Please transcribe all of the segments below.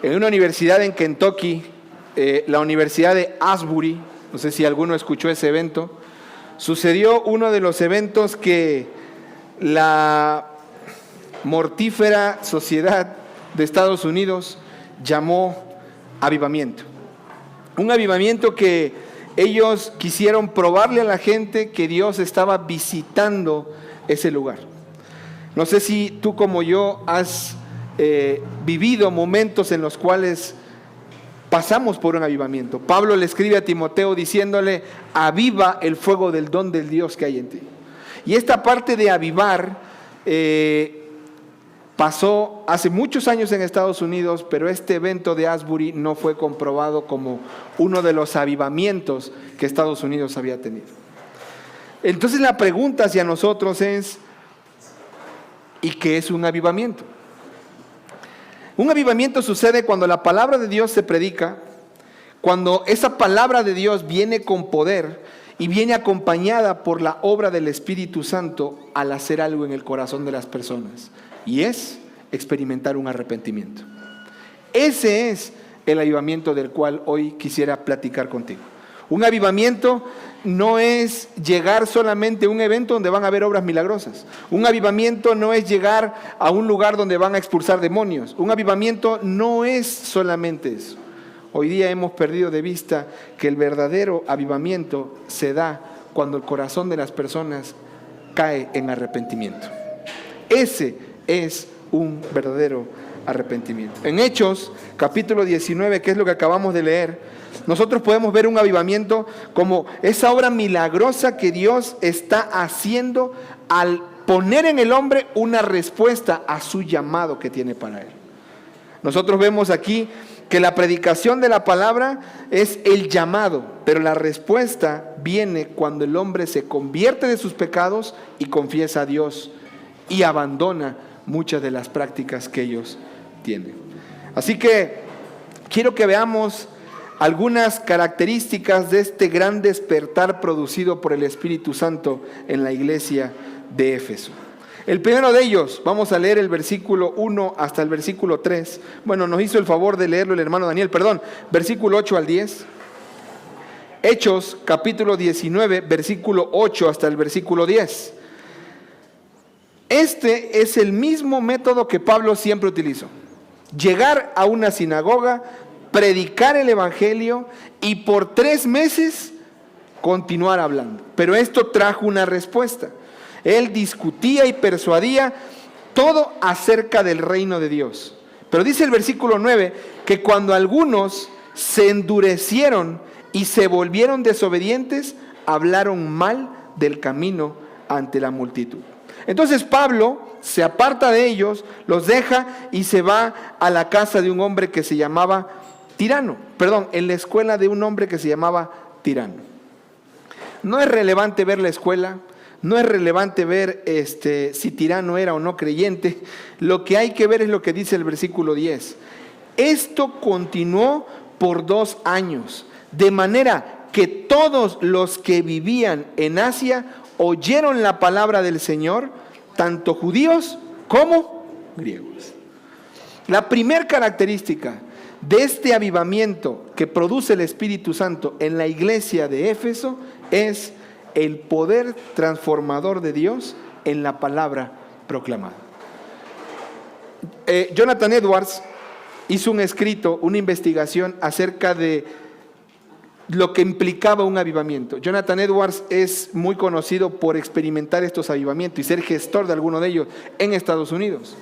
En una universidad en Kentucky, la Universidad de Asbury, no sé si alguno escuchó ese evento, sucedió uno de los eventos que la mortífera sociedad de Estados Unidos llamó avivamiento. Un avivamiento que ellos quisieron probarle a la gente que Dios estaba visitando ese lugar. No sé si tú como yo has vivido momentos en los cuales pasamos por un avivamiento. Pablo le escribe a Timoteo diciéndole: aviva el fuego del don del Dios que hay en ti. Y esta parte de avivar pasó hace muchos años en Estados Unidos, pero este evento de Asbury no fue comprobado como uno de los avivamientos que Estados Unidos había tenido. Entonces la pregunta hacia nosotros es: ¿y qué es un avivamiento? Un avivamiento sucede cuando la palabra de Dios se predica, cuando esa palabra de Dios viene con poder y viene acompañada por la obra del Espíritu Santo al hacer algo en el corazón de las personas, y es experimentar un arrepentimiento. Ese es el avivamiento del cual hoy quisiera platicar contigo. Un avivamiento no es llegar solamente a un evento donde van a haber obras milagrosas. Un avivamiento no es llegar a un lugar donde van a expulsar demonios. Un avivamiento no es solamente eso. Hoy día hemos perdido de vista que el verdadero avivamiento se da cuando el corazón de las personas cae en arrepentimiento. Ese es un verdadero arrepentimiento. En Hechos, capítulo 19, que es lo que acabamos de leer, nosotros podemos ver un avivamiento como esa obra milagrosa que Dios está haciendo al poner en el hombre una respuesta a su llamado que tiene para él. Nosotros vemos aquí que la predicación de la palabra es el llamado, pero la respuesta viene cuando el hombre se convierte de sus pecados y confiesa a Dios y abandona muchas de las prácticas que ellos tienen. Así que quiero que veamos algunas características de este gran despertar producido por el Espíritu Santo en la iglesia de Éfeso. El primero de ellos, vamos a leer el versículo 1 hasta el versículo 3. Bueno, nos hizo el favor de leerlo el hermano Daniel, versículo 8 al 10. Hechos, capítulo 19, versículo 8 hasta el versículo 10. Este es el mismo método que Pablo siempre utilizó. Llegar a una sinagoga, predicar el evangelio y por 3 meses continuar hablando. Pero esto trajo una respuesta. Él discutía y persuadía todo acerca del reino de Dios. Pero dice el versículo 9 que cuando algunos se endurecieron y se volvieron desobedientes, hablaron mal del camino ante la multitud. Entonces Pablo se aparta de ellos, los deja y se va a la casa de un hombre que se llamaba en la escuela de un hombre que se llamaba Tirano. No es relevante ver la escuela, no es relevante ver si Tirano era o no creyente. Lo que hay que ver es lo que dice el versículo 10. Esto continuó por 2 años, de manera que todos los que vivían en Asia oyeron la palabra del Señor, tanto judíos como griegos. La primera característica de este avivamiento que produce el Espíritu Santo en la iglesia de Éfeso es el poder transformador de Dios en la palabra proclamada. Jonathan Edwards hizo un escrito, una investigación acerca de lo que implicaba un avivamiento. Jonathan Edwards es muy conocido por experimentar estos avivamientos y ser gestor de alguno de ellos en Estados Unidos.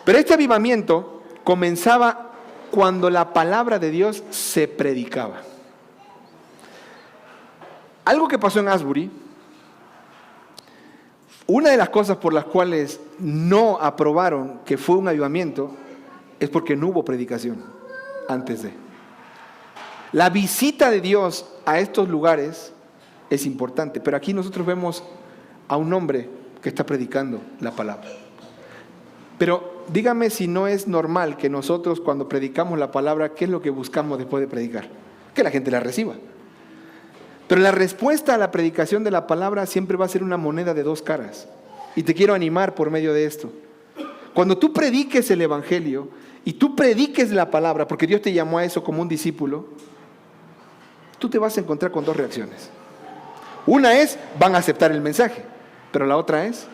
Pero este avivamiento comenzaba cuando la palabra de Dios se predicaba. Algo que pasó en Asbury, una de las cosas por las cuales no aprobaron que fue un avivamiento es porque no hubo predicación antes de. La visita de Dios a estos lugares es importante, pero aquí nosotros vemos a un hombre que está predicando la palabra. Pero dígame si no es normal que nosotros cuando predicamos la palabra, ¿qué es lo que buscamos después de predicar? Que la gente la reciba. Pero la respuesta a la predicación de la palabra siempre va a ser una moneda de 2 caras. Y te quiero animar por medio de esto. Cuando tú prediques el evangelio y tú prediques la palabra, porque Dios te llamó a eso como un discípulo, tú te vas a encontrar con dos reacciones. Una es, van a aceptar el mensaje, pero la otra es,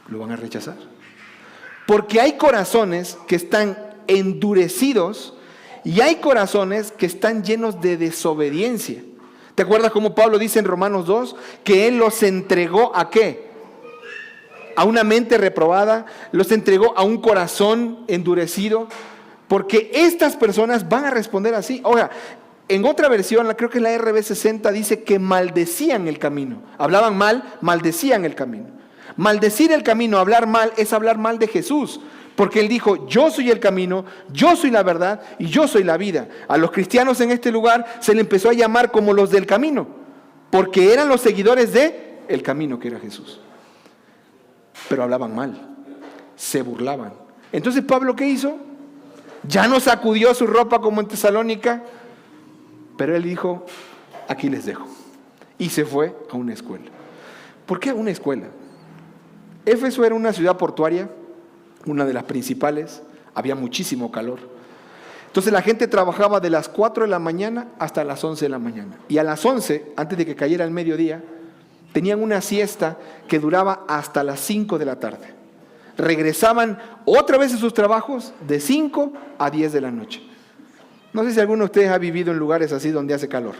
lo van a rechazar. Porque hay corazones que están endurecidos y hay corazones que están llenos de desobediencia. ¿Te acuerdas cómo Pablo dice en Romanos 2 que Él los entregó a qué? A una mente reprobada, los entregó a un corazón endurecido, porque estas personas van a responder así. Ahora, en otra versión, creo que es la RB60, dice que maldecían el camino. Hablaban mal, maldecían el camino. Maldecir el camino, hablar mal, es hablar mal de Jesús. Porque Él dijo, yo soy el camino, yo soy la verdad y yo soy la vida. A los cristianos en este lugar se le empezó a llamar como los del camino, porque eran los seguidores del camino que era Jesús. Pero hablaban mal, se burlaban. Entonces Pablo, ¿qué hizo? Ya no sacudió su ropa como en Tesalónica, pero él dijo, aquí les dejo. Y se fue a una escuela. ¿Por qué a una escuela? Éfeso era una ciudad portuaria, una de las principales, había muchísimo calor. Entonces la gente trabajaba de las 4 de la mañana hasta las 11 de la mañana. Y a las 11, antes de que cayera el mediodía, tenían una siesta que duraba hasta las 5 de la tarde. Regresaban otra vez a sus trabajos de 5 a 10 de la noche. No sé si alguno de ustedes ha vivido en lugares así donde hace calor,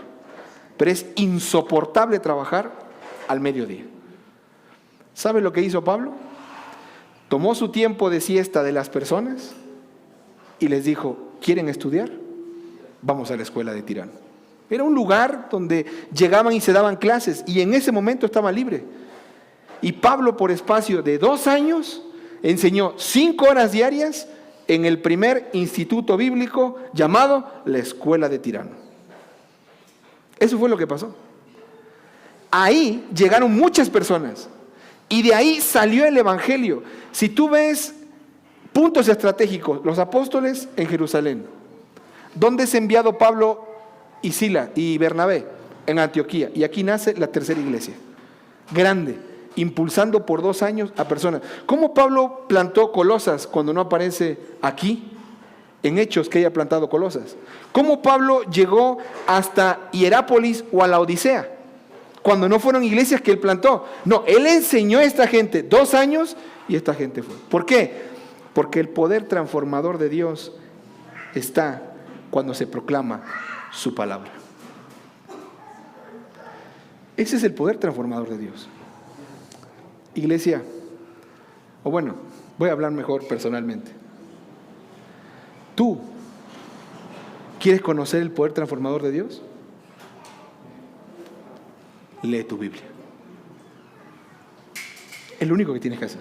pero es insoportable trabajar al mediodía. ¿Sabe lo que hizo Pablo? Tomó su tiempo de siesta de las personas y les dijo, ¿quieren estudiar? Vamos a la escuela de Tirano. Era un lugar donde llegaban y se daban clases y en ese momento estaba libre. Y Pablo, por espacio de 2 años, enseñó 5 horas diarias en el primer instituto bíblico llamado la Escuela de Tirano. Eso fue lo que pasó. Ahí llegaron muchas personas y de ahí salió el evangelio. Si tú ves puntos estratégicos, los apóstoles en Jerusalén, ¿dónde es enviado Pablo y Sila y Bernabé? En Antioquía. Y aquí nace la tercera iglesia, grande, impulsando por 2 años a personas. ¿Cómo Pablo plantó Colosas cuando no aparece aquí en Hechos que haya plantado Colosas? ¿Cómo Pablo llegó hasta Hierápolis o a la Odisea cuando no fueron iglesias que él plantó? No, él enseñó a esta gente 2 años y esta gente fue. ¿Por qué? Porque el poder transformador de Dios está cuando se proclama su palabra. Ese es el poder transformador de Dios. Iglesia, o bueno, voy a hablar mejor personalmente. ¿Tú quieres conocer el poder transformador de Dios? Lee tu Biblia. Es lo único que tienes que hacer.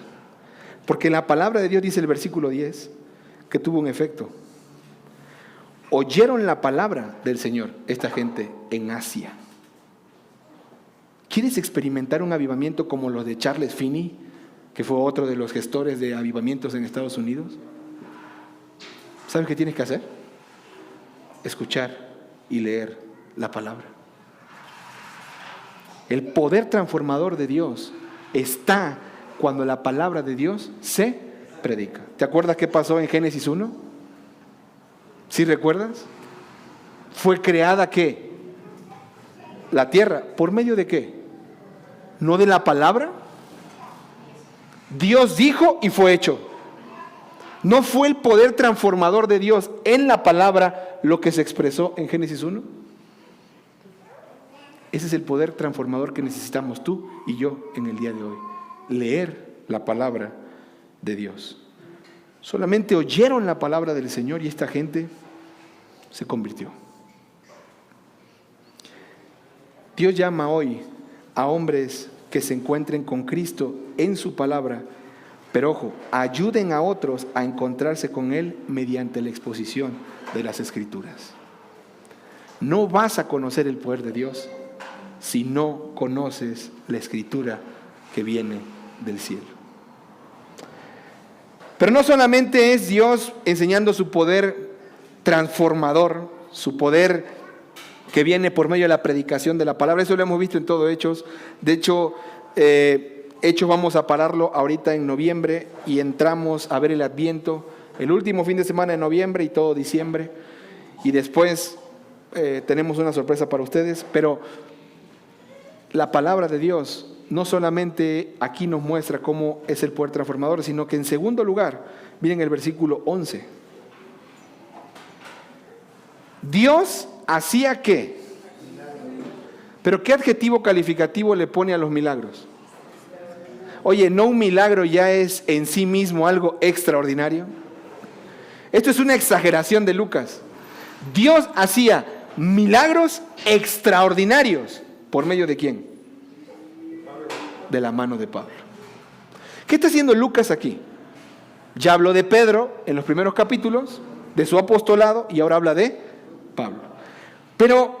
Porque la palabra de Dios dice el versículo 10 que tuvo un efecto. Oyeron la palabra del Señor esta gente en Asia. ¿Quieres experimentar un avivamiento como los de Charles Finney, que fue otro de los gestores de avivamientos en Estados Unidos? ¿Sabes qué tienes que hacer? Escuchar y leer la palabra. El poder transformador de Dios está cuando la palabra de Dios se predica. ¿Te acuerdas qué pasó en Génesis 1? ¿Sí recuerdas? ¿Fue creada qué? La tierra. ¿Por medio de qué? ¿No de la palabra? Dios dijo y fue hecho. ¿No fue el poder transformador de Dios en la palabra lo que se expresó en Génesis 1? Ese es el poder transformador que necesitamos tú y yo en el día de hoy. Leer la palabra de Dios. Solamente oyeron la palabra del Señor y esta gente se convirtió. Dios llama hoy a hombres que se encuentren con Cristo en su palabra, pero ojo, ayuden a otros a encontrarse con Él mediante la exposición de las Escrituras. No vas a conocer el poder de Dios si no conoces la Escritura que viene del cielo. Pero no solamente es Dios enseñando su poder transformador, su poder que viene por medio de la predicación de la palabra. Eso lo hemos visto en todo Hechos. De hecho, Hechos vamos a pararlo ahorita en noviembre y entramos a ver el Adviento, el último fin de semana de noviembre y todo diciembre. Y después tenemos una sorpresa para ustedes, pero la palabra de Dios no solamente aquí nos muestra cómo es el poder transformador, sino que en segundo lugar, miren el versículo 11. Dios hacía ¿qué? ¿Pero qué adjetivo calificativo le pone a los milagros? Oye, ¿no un milagro ya es en sí mismo algo extraordinario? Esto es una exageración de Lucas. Dios hacía milagros extraordinarios. ¿Por medio de quién? De la mano de Pablo. ¿Qué está haciendo Lucas aquí? Ya habló de Pedro en los primeros capítulos, de su apostolado, y ahora habla de Pablo. Pero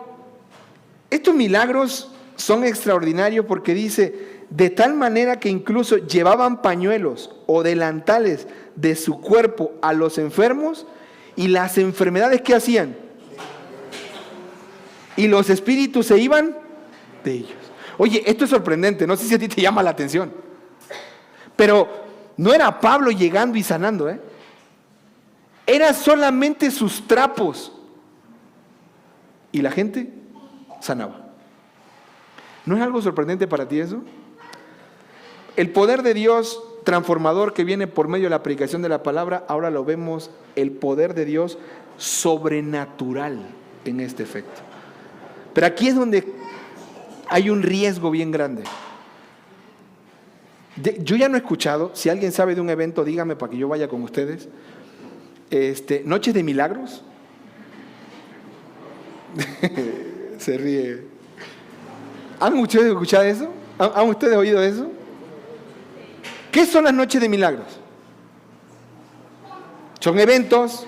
estos milagros son extraordinarios porque dice, de tal manera que incluso llevaban pañuelos o delantales de su cuerpo a los enfermos, y las enfermedades ¿qué hacían? Y los espíritus se iban de ellos. Oye, esto es sorprendente, no sé si a ti te llama la atención, pero no era Pablo llegando y sanando, era solamente sus trapos y la gente sanaba. ¿No es algo sorprendente para ti eso? El poder de Dios transformador que viene por medio de la predicación de la palabra, ahora lo vemos, el poder de Dios sobrenatural en este efecto. Pero aquí es donde hay un riesgo bien grande. Yo ya no he escuchado, si alguien sabe de un evento, dígame para que yo vaya con ustedes. Noches de milagros. Se ríe. ¿Han ustedes escuchado eso? ¿Han ustedes oído eso? ¿Qué son las noches de milagros? Son eventos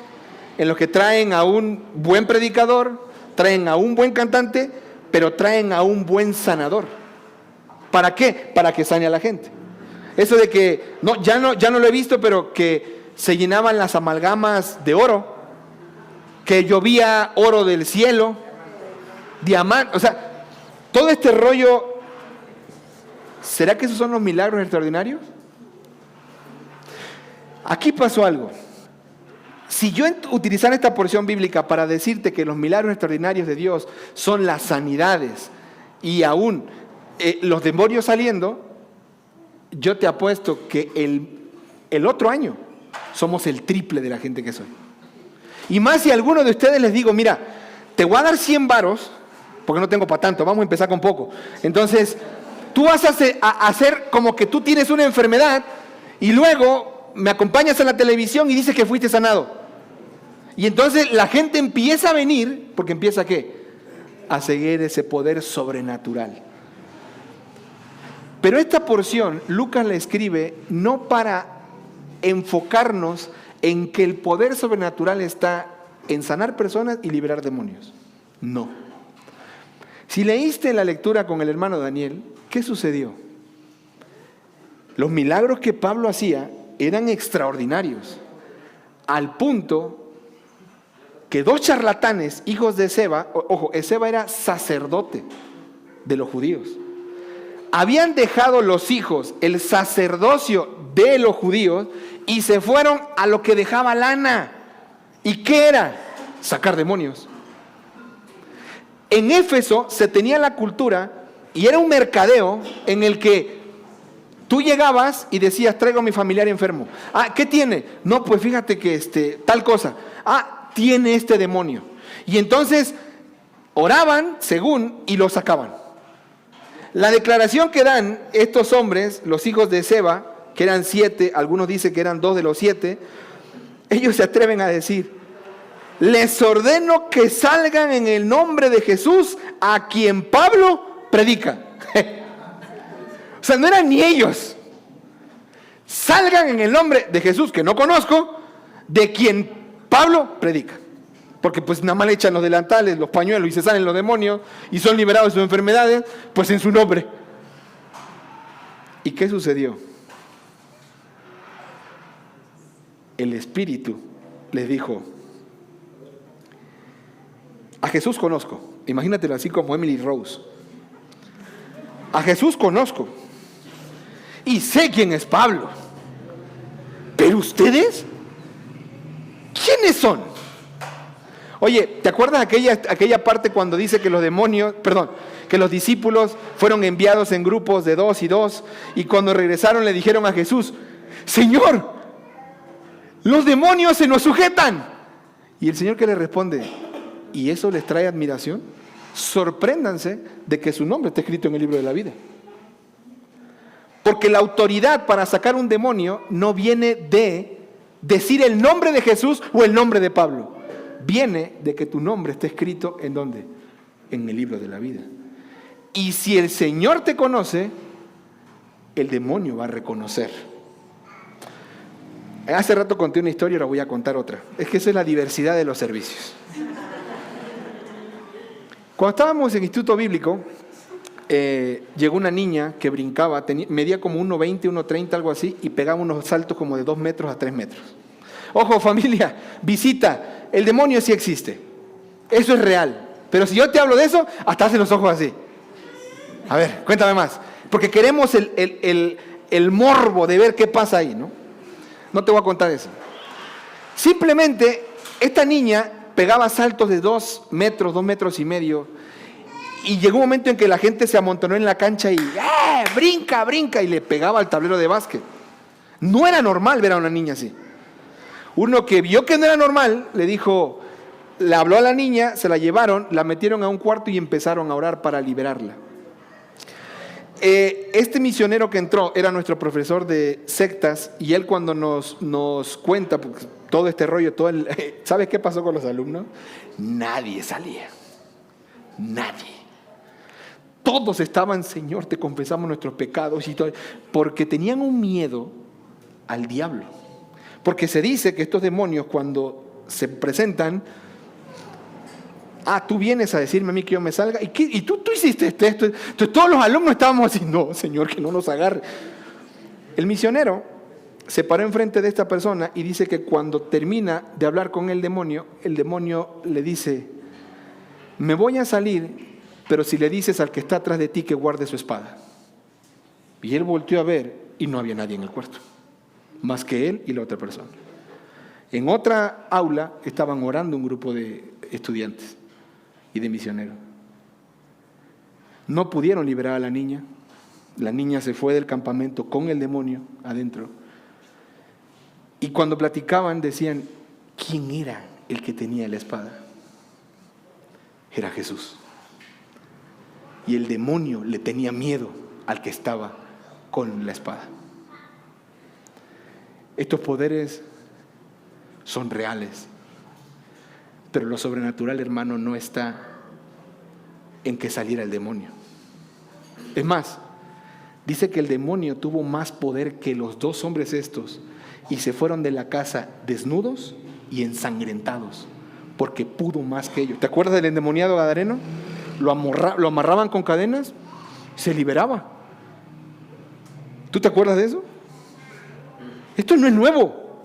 en los que traen a un buen predicador, traen a un buen cantante, pero traen a un buen sanador. ¿Para qué? Para que sane a la gente. Eso de que, ya no lo he visto, pero que se llenaban las amalgamas de oro, que llovía oro del cielo, diamantes, o sea, todo este rollo. ¿Será que esos son los milagros extraordinarios? Aquí pasó algo. Si yo utilizara esta porción bíblica para decirte que los milagros extraordinarios de Dios son las sanidades y aún los demonios saliendo, yo te apuesto que el otro año somos el triple de la gente que soy. Y más si a alguno de ustedes les digo, mira, te voy a dar 100 varos, porque no tengo para tanto, vamos a empezar con poco. Entonces, tú vas a hacer como que tú tienes una enfermedad y luego me acompañas en la televisión y dices que fuiste sanado. Y entonces la gente empieza a venir, porque empieza ¿qué? A seguir ese poder sobrenatural. Pero esta porción Lucas la escribe no para enfocarnos en que el poder sobrenatural está en sanar personas y liberar demonios. No. Si leíste la lectura con el hermano Daniel, ¿qué sucedió? Los milagros que Pablo hacía eran extraordinarios, al punto que 2 charlatanes, hijos de Esceva, ojo, Esceva era sacerdote de los judíos, habían dejado los hijos, el sacerdocio de los judíos, y se fueron a lo que dejaba lana. ¿Y qué era? Sacar demonios. En Éfeso se tenía la cultura, y era un mercadeo en el que tú llegabas y decías, traigo a mi familiar enfermo. Ah, ¿qué tiene? No, pues fíjate que tal cosa. Ah, tiene este demonio. Y entonces oraban, según, y lo sacaban. La declaración que dan estos hombres, los hijos de Esceva, que eran 7, algunos dicen que eran 2 de los 7, ellos se atreven a decir, les ordeno que salgan en el nombre de Jesús, a quien Pablo predica. O sea, no eran ni ellos. Salgan en el nombre de Jesús, que no conozco, de quien Pablo predica. Porque pues nada más le echan los delantales, los pañuelos y se salen los demonios y son liberados de sus enfermedades, pues en su nombre. ¿Y qué sucedió? El Espíritu les dijo, a Jesús conozco. Imagínatelo así como Emily Rose. A Jesús conozco. y sé quién es Pablo. Pero ustedes, ¿quiénes son? Oye, ¿te acuerdas aquella parte cuando dice que que los discípulos fueron enviados en grupos de 2 y 2 y cuando regresaron le dijeron a Jesús, Señor, los demonios se nos sujetan? Y el Señor, ¿qué le responde? ¿Y eso les trae admiración? Sorpréndanse de que su nombre esté escrito en el libro de la vida. Porque la autoridad para sacar un demonio no viene de decir el nombre de Jesús o el nombre de Pablo. Viene de que tu nombre esté escrito ¿en dónde? En el libro de la vida. Y si el Señor te conoce, el demonio va a reconocer. Hace rato conté una historia, ahora voy a contar otra. Es que eso es la diversidad de los servicios. Cuando estábamos en Instituto Bíblico, llegó una niña que brincaba, medía como 1,20, 1,30, algo así, y pegaba unos saltos como de 2 metros a 3 metros. Ojo, familia, visita, el demonio sí existe. Eso es real. Pero si yo te hablo de eso, hasta hace los ojos así. A ver, cuéntame más. Porque queremos el morbo de ver qué pasa ahí, ¿no? No te voy a contar eso. Simplemente, esta niña pegaba saltos de 2 metros, 2 metros y medio. Y llegó un momento en que la gente se amontonó en la cancha y brinca, brinca, y le pegaba al tablero de básquet. No era normal ver a una niña así. Uno que vio que no era normal, le habló a la niña, se la llevaron, la metieron a un cuarto y empezaron a orar para liberarla. Este misionero que entró era nuestro profesor de sectas y él cuando nos cuenta todo este rollo, ¿sabes qué pasó con los alumnos? Nadie salía. Nadie. Todos estaban, Señor, te confesamos nuestros pecados y todo, porque tenían un miedo al diablo. Porque se dice que estos demonios cuando se presentan, tú vienes a decirme a mí que yo me salga, y tú hiciste esto. Entonces todos los alumnos estábamos así, no, Señor, que no nos agarre. El misionero se paró enfrente de esta persona y dice que cuando termina de hablar con el demonio le dice, me voy a salir, pero si le dices al que está atrás de ti que guarde su espada. Y él volteó a ver y no había nadie en el cuarto, más que él y la otra persona. En otra aula estaban orando un grupo de estudiantes y de misioneros. No pudieron liberar a la niña. La niña se fue del campamento con el demonio adentro. Y cuando platicaban decían, ¿quién era el que tenía la espada? Era Jesús. Y el demonio le tenía miedo al que estaba con la espada. Estos poderes son reales. Pero lo sobrenatural, hermano, no está en que saliera el demonio. Es más, dice que el demonio tuvo más poder que los 2 hombres estos y se fueron de la casa desnudos y ensangrentados porque pudo más que ellos. ¿Te acuerdas del endemoniado gadareno? Lo amarraban con cadenas, se liberaba. ¿Tú te acuerdas de eso? Esto no es nuevo.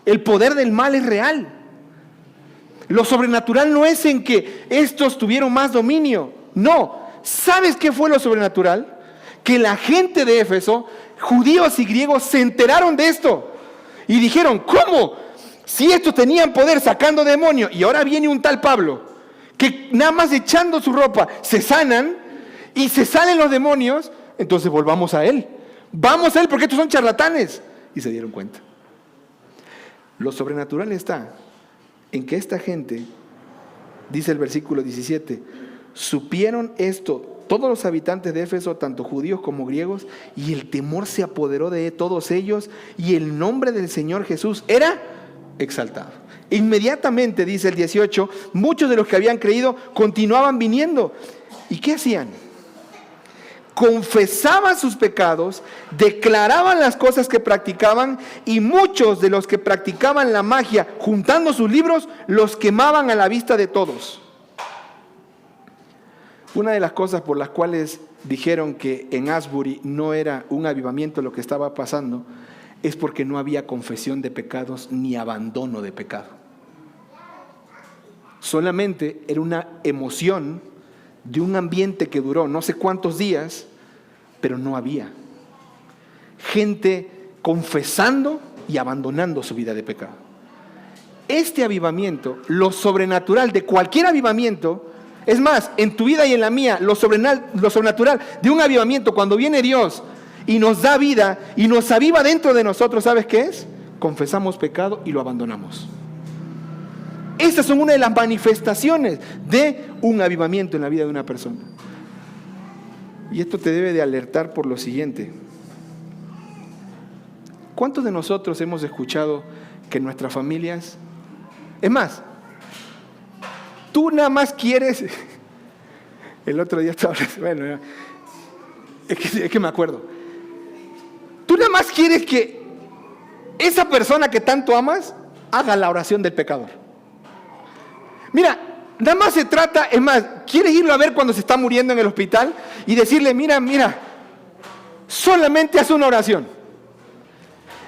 El poder del mal es real. Lo sobrenatural no es en que estos tuvieron más dominio. No. ¿Sabes qué fue lo sobrenatural? Que la gente de Éfeso, judíos y griegos, se enteraron de esto. Y dijeron, ¿cómo? Si estos tenían poder sacando demonios y ahora viene un tal Pablo, que nada más echando su ropa se sanan y se salen los demonios, entonces volvamos a él. Vamos a él porque estos son charlatanes. Y se dieron cuenta. Lo sobrenatural está en que esta gente, dice el versículo 17, supieron esto todos los habitantes de Éfeso, tanto judíos como griegos, y el temor se apoderó de todos ellos, y el nombre del Señor Jesús era exaltado. Inmediatamente, dice el 18, muchos de los que habían creído continuaban viniendo. ¿Y qué hacían? Confesaban sus pecados, declaraban las cosas que practicaban, y muchos de los que practicaban la magia, juntando sus libros, los quemaban a la vista de todos. Una de las cosas por las cuales dijeron que en Asbury no era un avivamiento lo que estaba pasando, es porque no había confesión de pecados ni abandono de pecado. Solamente era una emoción de un ambiente que duró no sé cuántos días, pero no había. gente confesando y abandonando su vida de pecado. Este avivamiento, lo sobrenatural de cualquier avivamiento, es más, en tu vida y en la mía, lo sobrenatural de un avivamiento, cuando viene Dios y nos da vida y nos aviva dentro de nosotros, ¿sabes qué es? Confesamos pecado y lo abandonamos. Estas son una de las manifestaciones de un avivamiento en la vida de una persona. Y esto te debe de alertar por lo siguiente. ¿Cuántos de nosotros hemos escuchado que en nuestras familias, es más, tú nada más quieres, el otro día estaba, bueno, es que me acuerdo, tú nada más quieres que esa persona que tanto amas haga la oración del pecador? Mira, nada más se trata, es más, quieres irlo a ver cuando se está muriendo en el hospital y decirle, mira, solamente haz una oración.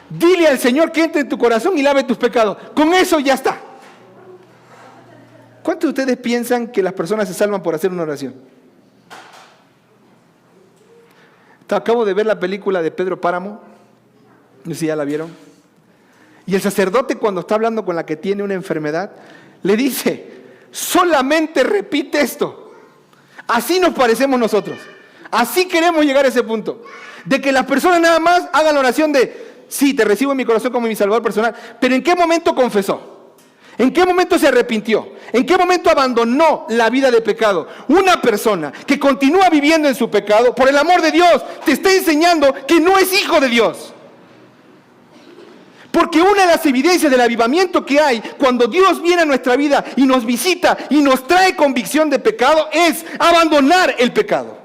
Dile al Señor que entre en tu corazón y lave tus pecados. Con eso ya está. ¿Cuántos de ustedes piensan que las personas se salvan por hacer una oración? Acabo de ver la película de Pedro Páramo. No sé si ya la vieron. Y el sacerdote, cuando está hablando con la que tiene una enfermedad, le dice, solamente repite esto. Así nos parecemos nosotros. Así queremos llegar a ese punto. De que las personas nada más hagan la oración de, sí, te recibo en mi corazón como mi salvador personal. Pero ¿en qué momento confesó? ¿En qué momento se arrepintió? ¿En qué momento abandonó la vida de pecado? Una persona que continúa viviendo en su pecado, por el amor de Dios, te está enseñando que no es hijo de Dios. Porque una de las evidencias del avivamiento que hay cuando Dios viene a nuestra vida y nos visita y nos trae convicción de pecado es abandonar el pecado.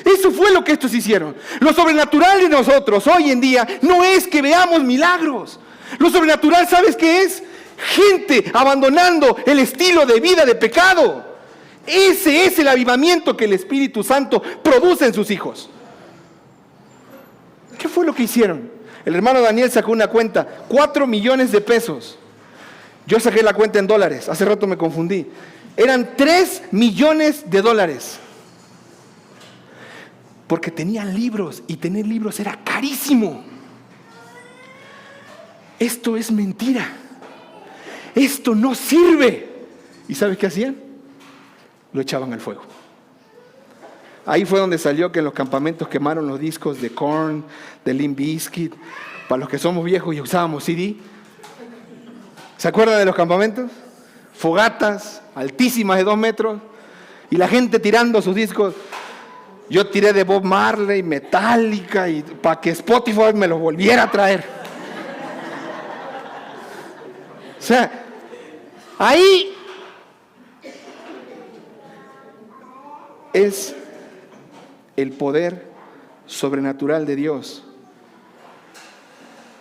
Eso fue lo que estos hicieron. Lo sobrenatural de nosotros hoy en día no es que veamos milagros. Lo sobrenatural, ¿sabes qué es? Gente abandonando el estilo de vida de pecado. Ese es el avivamiento que el Espíritu Santo produce en sus hijos. ¿Qué fue lo que hicieron? El hermano Daniel sacó una cuenta, 4 millones de pesos. Yo saqué la cuenta en dólares, hace rato me confundí. Eran 3 millones de dólares. Porque tenían libros y tener libros era carísimo. Esto es mentira. Esto no sirve. ¿Y sabes qué hacían? Lo echaban al fuego. Ahí fue donde salió que en los campamentos quemaron los discos de Korn, de Limp Bizkit. Para los que somos viejos y usábamos CD. ¿Se acuerdan de los campamentos? Fogatas altísimas de 2 metros y la gente tirando sus discos. Yo tiré de Bob Marley, Metallica, y para que Spotify me los volviera a traer. O sea, ahí es el poder sobrenatural de Dios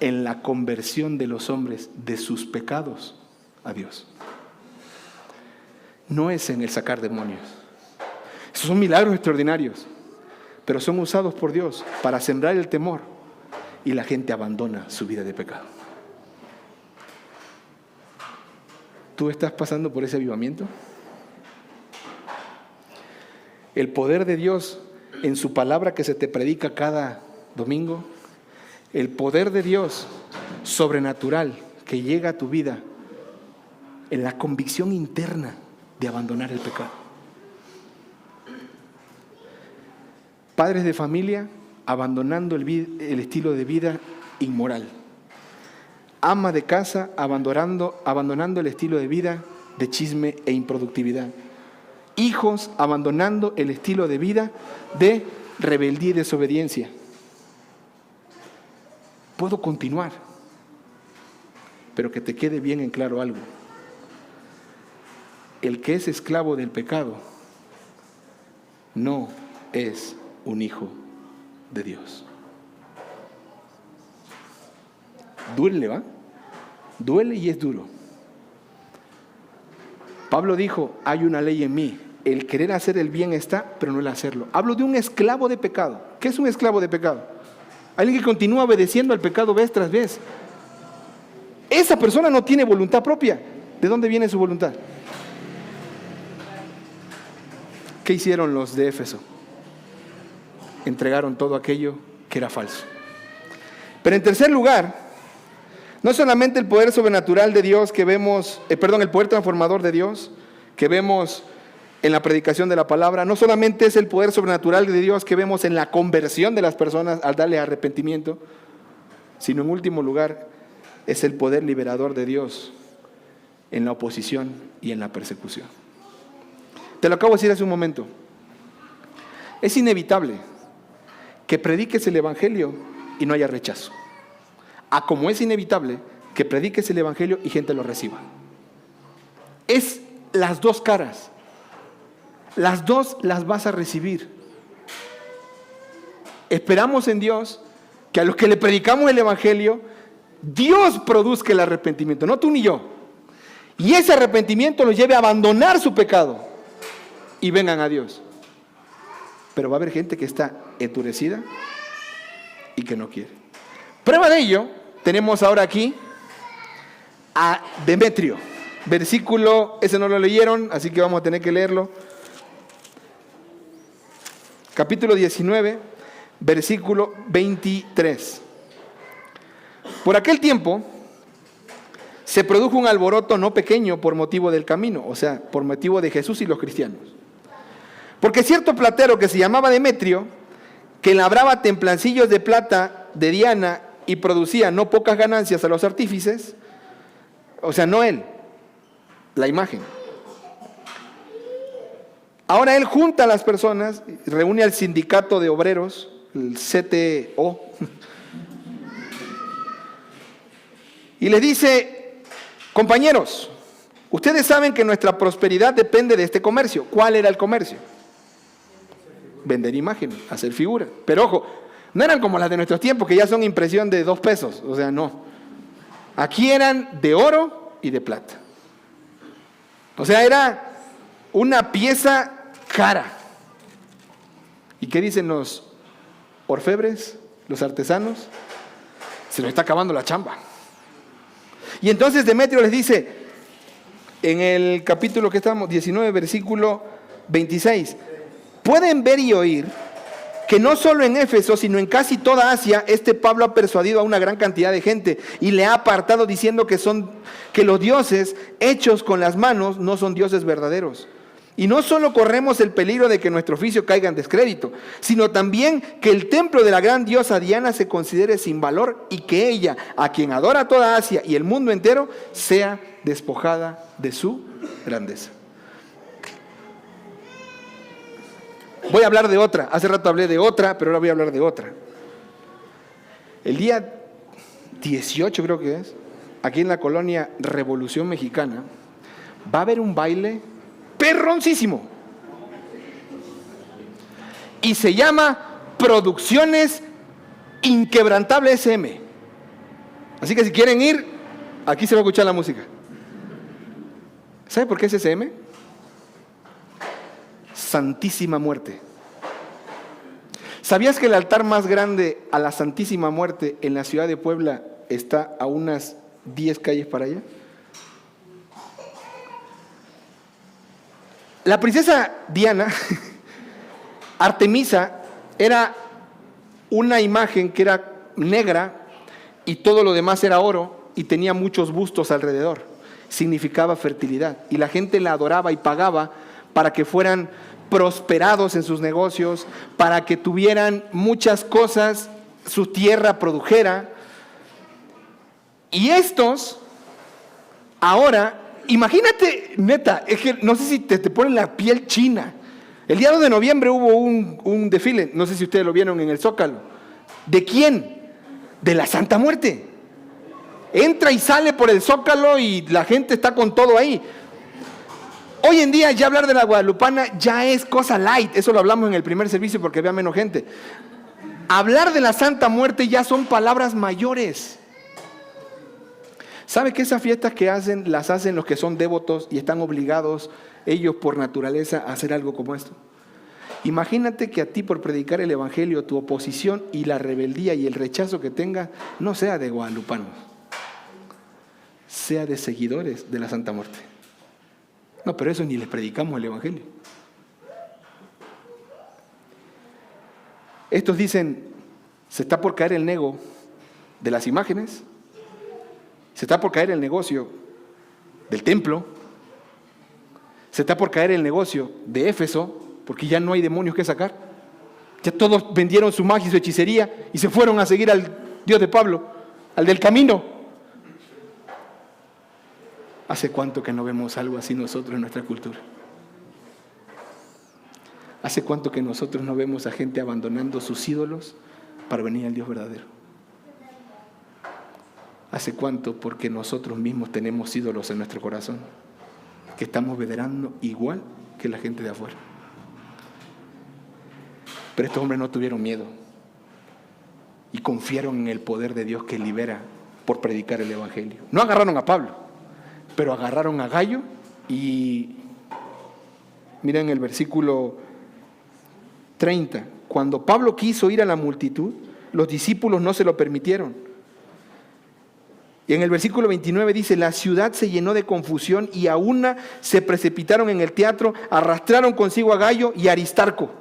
en la conversión de los hombres de sus pecados a Dios. No es en el sacar demonios. Esos son milagros extraordinarios, pero son usados por Dios para sembrar el temor y la gente abandona su vida de pecado. ¿Tú estás pasando por ese avivamiento? El poder de Dios en su palabra que se te predica cada domingo, el poder de Dios sobrenatural que llega a tu vida en la convicción interna de abandonar el pecado. Padres de familia abandonando el estilo de vida inmoral. Ama de casa abandonando el estilo de vida de chisme e improductividad. Hijos abandonando el estilo de vida de rebeldía y desobediencia. Puedo continuar, pero que te quede bien en claro algo. El que es esclavo del pecado no es un hijo de Dios. Duele, ¿va? Duele y es duro. Pablo dijo, hay una ley en mí, el querer hacer el bien está, pero no el hacerlo. Hablo de un esclavo de pecado. ¿Qué es un esclavo de pecado? Alguien que continúa obedeciendo al pecado vez tras vez. Esa persona no tiene voluntad propia. ¿De dónde viene su voluntad? ¿Qué hicieron los de Éfeso? Entregaron todo aquello que era falso. Pero en tercer lugar, no solamente el poder sobrenatural de Dios que vemos, el poder transformador de Dios que vemos en la predicación de la palabra, no solamente es el poder sobrenatural de Dios que vemos en la conversión de las personas al darle arrepentimiento, sino en último lugar es el poder liberador de Dios en la oposición y en la persecución. Te lo acabo de decir hace un momento. Es inevitable que prediques el Evangelio y no haya rechazo. Como es inevitable que prediques el Evangelio y gente lo reciba. Es las dos caras. Las dos las vas a recibir. Esperamos en Dios que a los que le predicamos el Evangelio, Dios produzca el arrepentimiento, no tú ni yo. Y ese arrepentimiento los lleve a abandonar su pecado y vengan a Dios. Pero va a haber gente que está endurecida y que no quiere. Prueba de ello, tenemos ahora aquí a Demetrio. Versículo, ese no lo leyeron, así que vamos a tener que leerlo. Capítulo 19, versículo 23. Por aquel tiempo se produjo un alboroto no pequeño por motivo del camino, o sea, por motivo de Jesús y los cristianos. Porque cierto platero que se llamaba Demetrio, que labraba templancillos de plata de Diana y producía no pocas ganancias a los artífices, o sea, no él, la imagen. Ahora él junta a las personas, reúne al sindicato de obreros, el CTO, y les dice: compañeros, ustedes saben que nuestra prosperidad depende de este comercio. ¿Cuál era el comercio? Vender imágenes, hacer figuras. Pero ojo, no eran como las de nuestros tiempos, que ya son impresión de 2 pesos. O sea, no. Aquí eran de oro y de plata. O sea, era una pieza cara. ¿Y qué dicen los orfebres, los artesanos? Se nos está acabando la chamba. Y entonces Demetrio les dice, en el capítulo que estamos, 19, versículo 26, pueden ver y oír que no solo en Éfeso, sino en casi toda Asia, este Pablo ha persuadido a una gran cantidad de gente y le ha apartado diciendo que los dioses hechos con las manos no son dioses verdaderos. Y no solo corremos el peligro de que nuestro oficio caiga en descrédito, sino también que el templo de la gran diosa Diana se considere sin valor y que ella, a quien adora toda Asia y el mundo entero, sea despojada de su grandeza. Voy a hablar de otra. Hace rato hablé de otra, pero ahora voy a hablar de otra. El día 18, creo que es, aquí en la colonia Revolución Mexicana, va a haber un baile perroncísimo. Y se llama Producciones Inquebrantable SM. Así que si quieren ir, aquí se va a escuchar la música. ¿Sabe por qué es SM? Santísima Muerte. ¿Sabías que el altar más grande a la Santísima Muerte en la ciudad de Puebla está a unas 10 calles para allá? La princesa Diana, Artemisa, era una imagen que era negra y todo lo demás era oro y tenía muchos bustos alrededor. Significaba fertilidad y la gente la adoraba y pagaba para que fueran prosperados en sus negocios, para que tuvieran muchas cosas, su tierra produjera. Y estos, ahora, imagínate, neta, es que no sé si te ponen la piel china. El día 2 de noviembre hubo un desfile, no sé si ustedes lo vieron en el Zócalo. ¿De quién? De la Santa Muerte. Entra y sale por el Zócalo y la gente está con todo ahí. Hoy en día ya hablar de la guadalupana ya es cosa light, eso lo hablamos en el primer servicio porque había menos gente. Hablar de la Santa Muerte ya son palabras mayores. ¿Sabe que esas fiestas que hacen, las hacen los que son devotos y están obligados ellos por naturaleza a hacer algo como esto? Imagínate que a ti por predicar el Evangelio, tu oposición y la rebeldía y el rechazo que tengas no sea de guadalupanos, sea de seguidores de la Santa Muerte. No, pero eso ni les predicamos el Evangelio. Estos dicen, se está por caer el nego de las imágenes, se está por caer el negocio del templo, se está por caer el negocio de Éfeso, porque ya no hay demonios que sacar. Ya todos vendieron su magia y su hechicería y se fueron a seguir al Dios de Pablo, al del camino. ¿Hace cuánto que no vemos algo así nosotros en nuestra cultura? ¿Hace cuánto que nosotros no vemos a gente abandonando sus ídolos para venir al Dios verdadero? ¿Hace cuánto? Porque nosotros mismos tenemos ídolos en nuestro corazón, que estamos venerando igual que la gente de afuera. Pero estos hombres no tuvieron miedo y confiaron en el poder de Dios que libera por predicar el Evangelio. No agarraron a Pablo, pero agarraron a Gallo y miren el versículo 30. Cuando Pablo quiso ir a la multitud, los discípulos no se lo permitieron. Y en el versículo 29 dice, la ciudad se llenó de confusión y a una se precipitaron en el teatro, arrastraron consigo a Gallo y a Aristarco.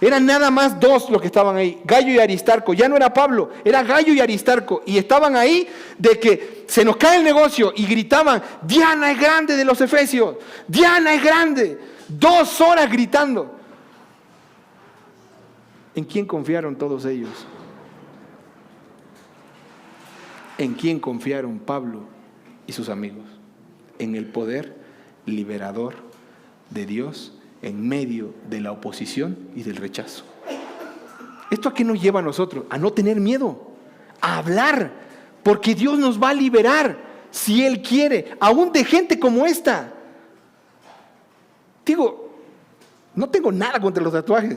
Eran nada más dos los que estaban ahí, Gallo y Aristarco. Ya no era Pablo, era Gallo y Aristarco. Y estaban ahí de que se nos cae el negocio y gritaban, Diana es grande de los Efesios, Diana es grande. 2 horas gritando. ¿En quién confiaron todos ellos? ¿En quién confiaron Pablo y sus amigos? En el poder liberador de Dios en medio de la oposición y del rechazo. ¿Esto a qué nos lleva a nosotros? A no tener miedo, a hablar, porque Dios nos va a liberar si Él quiere, aún de gente como esta. Digo, no tengo nada contra los tatuajes,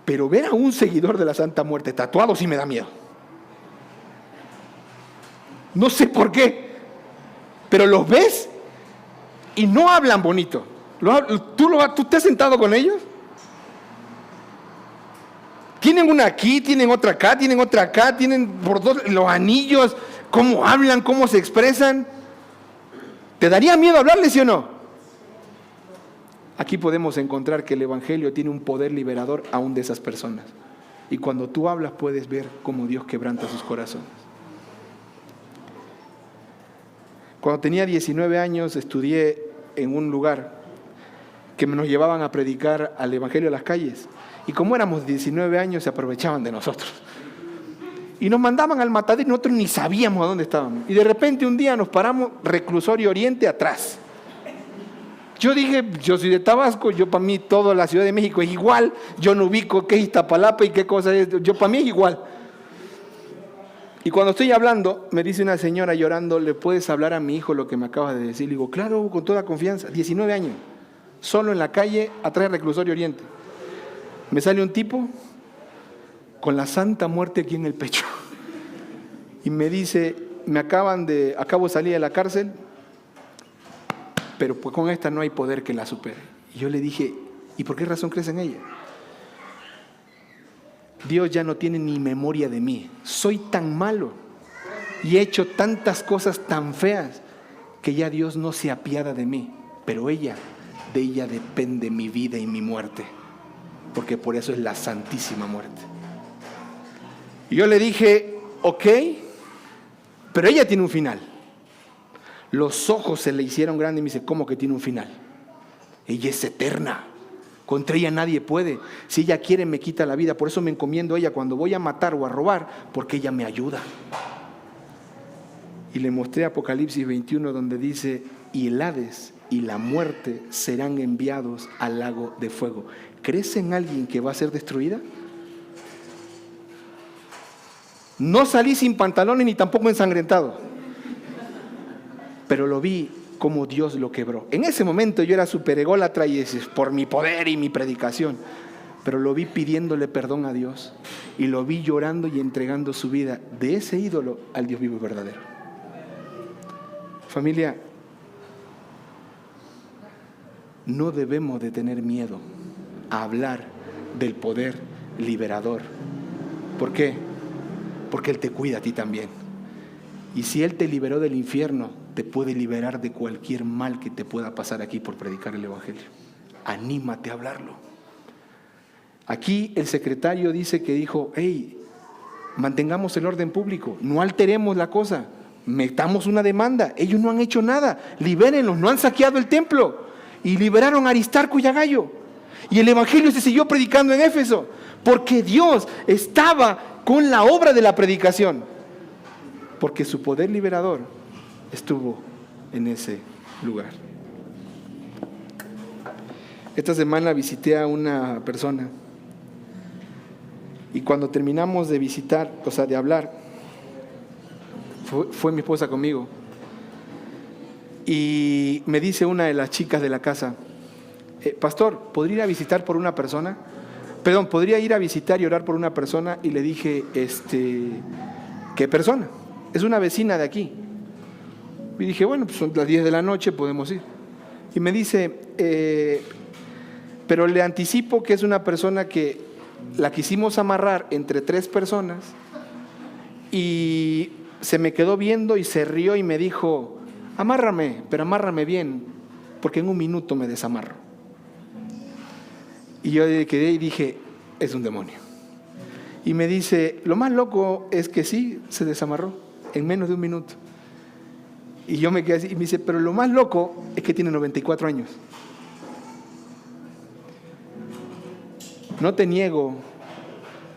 pero ver a un seguidor de la Santa Muerte tatuado sí me da miedo. No sé por qué, pero los ves y no hablan bonito. ¿Tú te has sentado con ellos? Tienen una aquí, tienen otra acá, tienen otra acá, tienen por dos los anillos, cómo hablan, cómo se expresan. ¿Te daría miedo hablarles, sí o no? Aquí podemos encontrar que el Evangelio tiene un poder liberador aún de esas personas. Y cuando tú hablas puedes ver cómo Dios quebranta sus corazones. Cuando tenía 19 años estudié en un lugar que nos llevaban a predicar al Evangelio a las calles. Y como éramos 19 años, se aprovechaban de nosotros. Y nos mandaban al matadero y nosotros ni sabíamos a dónde estábamos. Y de repente un día nos paramos, Reclusorio Oriente, atrás. Yo dije, yo soy de Tabasco, yo para mí toda la Ciudad de México es igual. Yo no ubico qué es Iztapalapa y qué cosa es. Yo para mí es igual. Y cuando estoy hablando, me dice una señora llorando, ¿le puedes hablar a mi hijo lo que me acabas de decir? Le digo, claro, con toda confianza. 19 años. Solo en la calle, atrás del Reclusorio Oriente. Me sale un tipo con la Santa Muerte aquí en el pecho. Y me dice, acabo de salir de la cárcel, pero pues con esta no hay poder que la supere. Y yo le dije, ¿y por qué razón crees en ella? Dios ya no tiene ni memoria de mí. Soy tan malo y he hecho tantas cosas tan feas que ya Dios no se apiada de mí. Pero de ella depende mi vida y mi muerte, porque por eso es la Santísima Muerte. Y yo le dije, ok, pero ella tiene un final. Los ojos se le hicieron grandes y me dice, ¿cómo que tiene un final? Ella es eterna, contra ella nadie puede. Si ella quiere me quita la vida, por eso me encomiendo a ella cuando voy a matar o a robar, porque ella me ayuda. Y le mostré Apocalipsis 21 donde dice, y el Hades y la muerte serán enviados al lago de fuego. ¿Crees en alguien que va a ser destruida? No salí sin pantalones ni tampoco ensangrentado, pero lo vi como Dios lo quebró. En ese momento yo era súper ególatra y por mi poder y mi predicación, pero lo vi pidiéndole perdón a Dios y lo vi llorando y entregando su vida de ese ídolo al Dios vivo y verdadero. Familia, no debemos de tener miedo a hablar del poder liberador. ¿Por qué? Porque Él te cuida a ti también. Y si Él te liberó del infierno, te puede liberar de cualquier mal que te pueda pasar aquí por predicar el Evangelio. Anímate a hablarlo. Aquí el secretario dice que dijo, hey, Mantengamos el orden público, no alteremos la cosa, metamos una demanda. Ellos no han hecho nada, libérenlos, no han saqueado el templo. Y liberaron a Aristarco y a Gayo. Y el evangelio se siguió predicando en Éfeso, porque Dios estaba con la obra de la predicación, porque su poder liberador estuvo en ese lugar. Esta semana visité a una persona, y cuando terminamos de visitar, o sea, de hablar, fue mi esposa conmigo, y me dice una de las chicas de la casa: pastor, ¿podría ir a visitar por una persona? Perdón, ¿podría ir a visitar y orar por una persona? Y le dije, ¿qué persona? Es una vecina de aquí. Y dije, bueno, pues son las 10 de la noche, podemos ir. Y me dice, pero le anticipo que es una persona que la quisimos amarrar entre 3 personas, y se me quedó viendo y se rió y me dijo: amárrame, pero amárrame bien, porque en un minuto me desamarro. Y yo quedé y dije, es un demonio. Y me dice, lo más loco es que sí, se desamarró en menos de un minuto. Y yo me quedé así, y me dice, pero lo más loco es que tiene 94 años. No te niego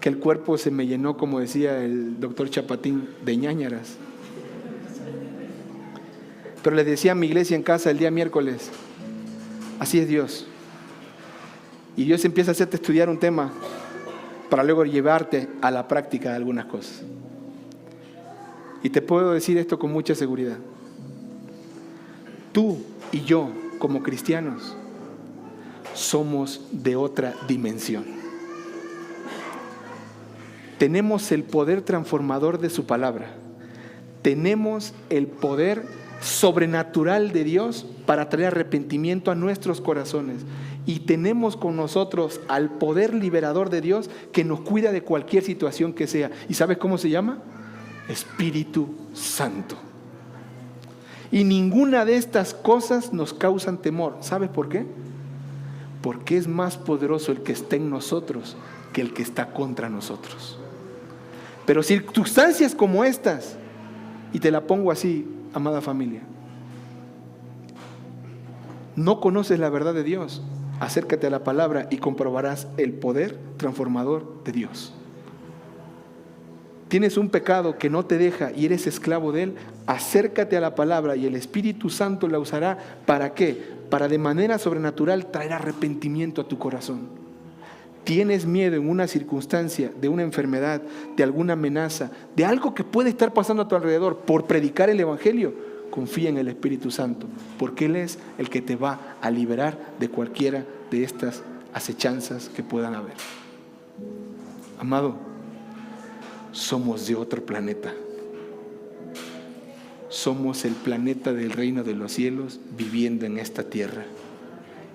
que el cuerpo se me llenó, como decía el doctor Chapatín, de ñáñaras. Pero les decía a mi iglesia en casa el día miércoles, así es Dios. Y Dios empieza a hacerte estudiar un tema para luego llevarte a la práctica de algunas cosas. Y te puedo decir esto con mucha seguridad. Tú y yo, como cristianos, somos de otra dimensión. Tenemos el poder transformador de su palabra. Tenemos el poder sobrenatural de Dios para traer arrepentimiento a nuestros corazones. Y tenemos con nosotros al poder liberador de Dios que nos cuida de cualquier situación que sea. ¿Y sabes cómo se llama? Espíritu Santo. Y ninguna de estas cosas nos causan temor. ¿Sabes por qué? Porque es más poderoso el que está en nosotros que el que está contra nosotros. Pero circunstancias como estas, y te la pongo así, amada familia, no conoces la verdad de Dios, acércate a la palabra y comprobarás el poder transformador de Dios. Tienes un pecado que no te deja y eres esclavo de él, acércate a la palabra y el Espíritu Santo la usará. ¿Para qué? Para de manera sobrenatural traer arrepentimiento a tu corazón. Tienes miedo en una circunstancia, de una enfermedad, de alguna amenaza, de algo que puede estar pasando a tu alrededor por predicar el Evangelio. Confía en el Espíritu Santo, porque Él es el que te va a liberar de cualquiera de estas acechanzas que puedan haber. Amado, somos de otro planeta. Somos el planeta del reino de los cielos viviendo en esta tierra.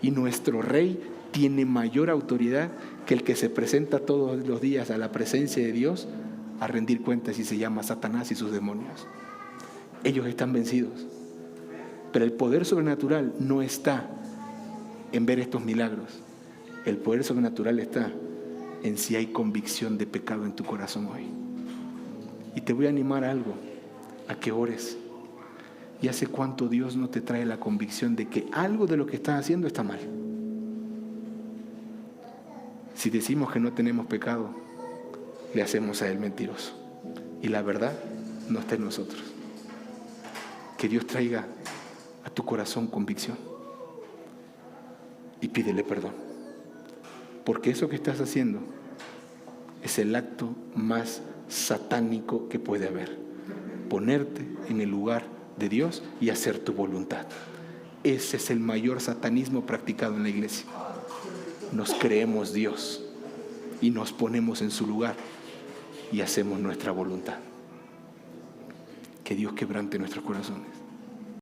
Y nuestro Rey tiene mayor autoridad que el que se presenta todos los días a la presencia de Dios a rendir cuentas, y se llama Satanás y sus demonios. Ellos están vencidos. Pero el poder sobrenatural no está en ver estos milagros. El poder sobrenatural está en si hay convicción de pecado en tu corazón hoy. Y te voy a animar a algo, a que ores. ¿Y hace cuánto Dios no te trae la convicción de que algo de lo que estás haciendo está mal? Si decimos que no tenemos pecado, le hacemos a Él mentiroso. Y la verdad no está en nosotros. Que Dios traiga a tu corazón convicción. Y pídele perdón. Porque eso que estás haciendo es el acto más satánico que puede haber. Ponerte en el lugar de Dios y hacer tu voluntad. Ese es el mayor satanismo practicado en la iglesia. Nos creemos Dios y nos ponemos en su lugar y hacemos nuestra voluntad. Que Dios quebrante nuestros corazones.